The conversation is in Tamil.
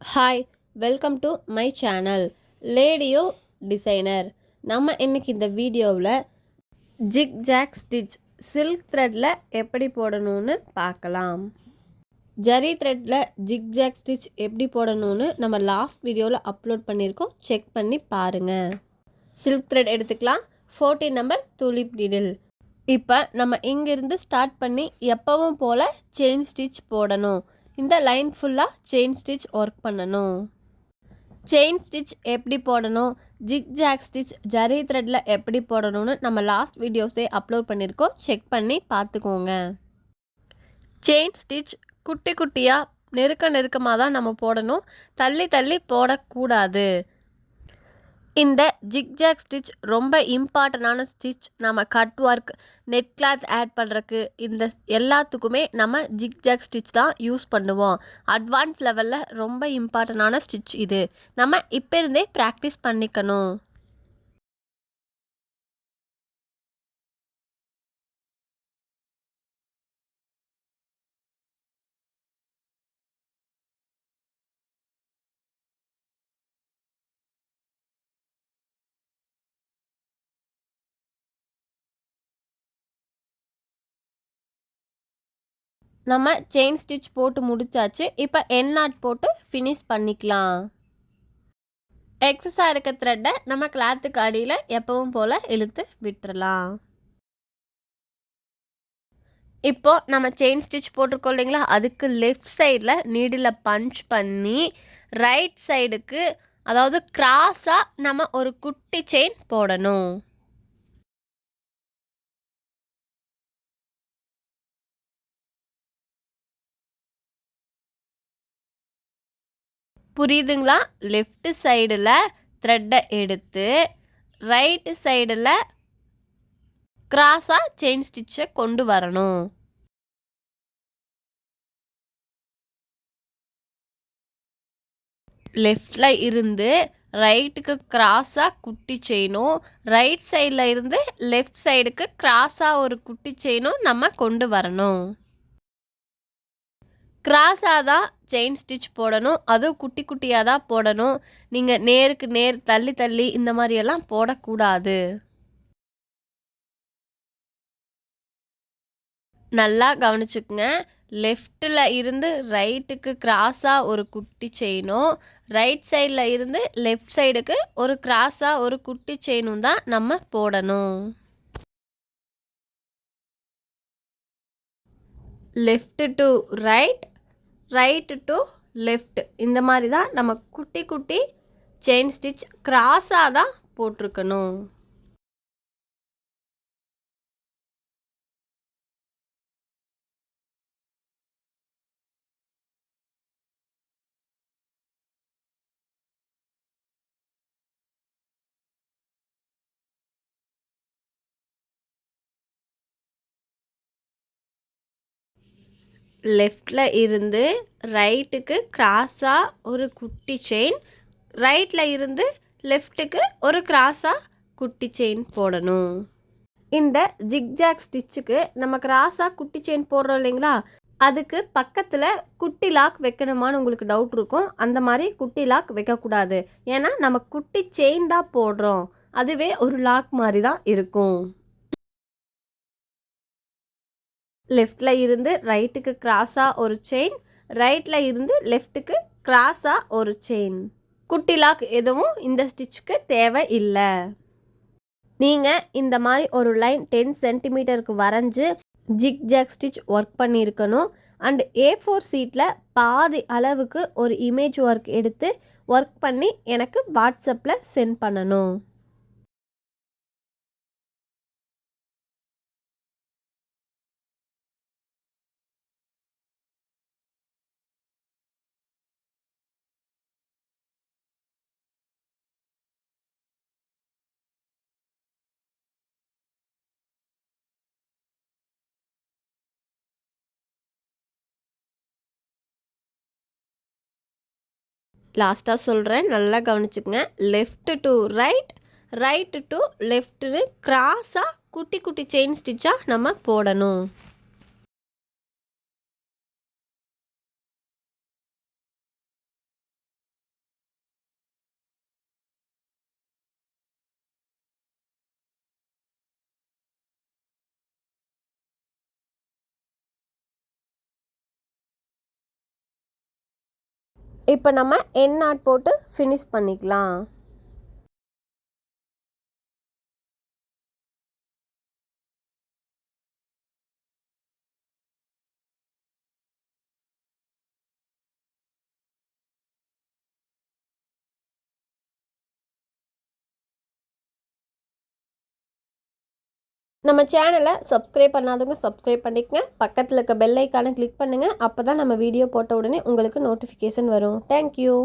Hi, welcome to my channel லேடியோ டிசைனர். நம்ம இன்றைக்கி இந்த வீடியோவில் ஜிக் ஜாக் ஸ்டிச் சில்க் த்ரெட்டில் எப்படி போடணும்னு பார்க்கலாம். ஜரி த்ரெட்டில் ஜிக் ஜாக் ஸ்டிச் எப்படி போடணும்னு நம்ம லாஸ்ட் வீடியோவில் அப்லோட் பண்ணியிருக்கோம், செக் பண்ணி பாருங்கள். சில்க் த்ரெட் எடுத்துக்கலாம். 14 நம்பர் துலிப் நீடில். இப்போ நம்ம இங்கேருந்து ஸ்டார்ட் பண்ணி எப்பவும் போல் செயின் ஸ்டிச் போடணும். இந்த லைன் ஃபுல்லாக செயின் ஸ்டிச் ஒர்க் பண்ணணும். செயின் ஸ்டிச் எப்படி போடணும், ஜிக் ஜாக் ஸ்டிச் ஜரி த்ரெட்டில் எப்படி போடணும்னு நம்ம லாஸ்ட் வீடியோஸே அப்லோட் பண்ணியிருக்கோம், செக் பண்ணி பார்த்துக்கோங்க. செயின் ஸ்டிச் குட்டி குட்டியாக நெருக்கமாக தான் நம்ம போடணும், தள்ளி தள்ளி போடக்கூடாது. இந்த ஜிக் ஜாக் ஸ்டிச் ரொம்ப இம்பார்ட்டண்டான ஸ்டிச். நம்ம cut work, net cloth add பண்ணுறக்கு இந்த எல்லாத்துக்குமே நம்ம ஜிக் ஜாக் ஸ்டிச் தான் யூஸ் பண்ணுவோம். அட்வான்ஸ் லெவலில் ரொம்ப இம்பார்ட்டண்டான ஸ்டிச் இது. நம்ம இப்போ இருந்தே ப்ராக்டிஸ் பண்ணிக்கணும். நம்ம செயின் ஸ்டிச் போட்டு முடிச்சாச்சு. இப்போ என் நாட் போட்டு ஃபினிஷ் பண்ணிக்கலாம். எக்ஸஸாக இருக்க த்ரெட்டை நம்ம கிளாத்துக்கு அடியில் எப்பவும் போல் இழுத்து விட்டுறலாம். இப்போது நம்ம செயின் ஸ்டிச் போட்டிருக்கோம் இல்லைங்களா, அதுக்கு லெஃப்ட் சைடில் நீடில் பஞ்ச் பண்ணி ரைட் சைடுக்கு, அதாவது கிராஸாக நம்ம ஒரு குட்டி செயின் போடணும். புரியுதுங்களா? லெஃப்ட் சைடில் த்ரெட்டை எடுத்து ரைட்டு சைடில் கிராஸாக செயின் ஸ்டிச்சை கொண்டு வரணும். லெஃப்டில் இருந்து ரைட்டுக்கு கிராஸாக குட்டி செயினும், ரைட் சைடில் இருந்து லெஃப்ட் சைடுக்கு கிராஸாக ஒரு குட்டி செயினும் நம்ம கொண்டு வரணும். கிராஸாக தான் செயின் ஸ்டிச் போடணும், அதுவும் குட்டி குட்டியாக தான் போடணும். நீங்கள் நேருக்கு நேர் தள்ளி தள்ளி இந்த மாதிரியெல்லாம் போடக்கூடாது. நல்லா கவனிச்சுக்குங்க. லெஃப்டில் இருந்து ரைட்டுக்கு கிராஸாக ஒரு குட்டி செயினும், ரைட் சைடில் இருந்து லெஃப்ட் சைடுக்கு ஒரு கிராஸாக ஒரு குட்டி செயினும் தான் நம்ம போடணும். Left to right, right to left, இந்த மாதிரி தான் நம்ம குட்டி குட்டி செயின் ஸ்டிச் கிராஸாக தான் போட்டிருக்கணும். லெஃப்டில் இருந்து ரைட்டுக்கு கிராஸாக ஒரு குட்டி செயின், ரைட்டில் இருந்து லெஃப்ட்டுக்கு ஒரு கிராஸாக குட்டி செயின் போடணும். இந்த ஜிக்ஜாக் ஸ்டிச்சுக்கு நம்ம கிராஸாக குட்டி செயின் போடுறோம் இல்லைங்களா, அதுக்கு பக்கத்தில் குட்டி லாக் வைக்கணுமான்னு உங்களுக்கு டவுட் இருக்கும். அந்த மாதிரி குட்டி லாக் வைக்கக்கூடாது. ஏன்னா நம்ம குட்டி செயின் தான் போடுறோம், அதுவே ஒரு லாக் மாதிரி தான் இருக்கும். லெஃப்டில் இருந்து ரைட்டுக்கு கிராஸாக ஒரு செயின், ரைட்டில் இருந்து லெஃப்ட்டுக்கு கிராஸாக ஒரு செயின். குட்டி லாக் எதுவும் இந்த ஸ்டிச்சுக்கு தேவை இல்லை. நீங்கள் இந்த மாதிரி ஒரு லைன் 10 சென்டிமீட்டருக்கு வரைஞ்சி ஜிக் ஜாக் ஸ்டிச் ஒர்க் பண்ணியிருக்கணும். அண்ட் A4 சீட்டில் பாதி அளவுக்கு ஒரு இமேஜ் ஒர்க் எடுத்து ஒர்க் பண்ணி எனக்கு வாட்ஸ்அப்பில் சென்ட் பண்ணணும். லாஸ்ட்டாக சொல்கிறேன், நல்லா கவனிச்சுக்கங்க. Left to right, right to லெஃப்ட்டுன்னு கிராஸாக குட்டி குட்டி செயின் ஸ்டிச்சாக நம்ம போடணும். இப்போ நம்ம எண்ட் நாட் போட்டு ஃபினிஷ் பண்ணிக்கலாம். நம்ம சேனலை சப்ஸ்கிரைப் பண்ணாதவங்க சப்ஸ்கிரைப் பண்ணிக்கங்க. பக்கத்தில் இருக்க பெல் ஐக்கானை கிளிக் பண்ணுங்கள். அப்போ தான் நம்ம வீடியோ போட்ட உடனே உங்களுக்கு நோட்டிஃபிகேஷன் வரும். தேங்க்யூ.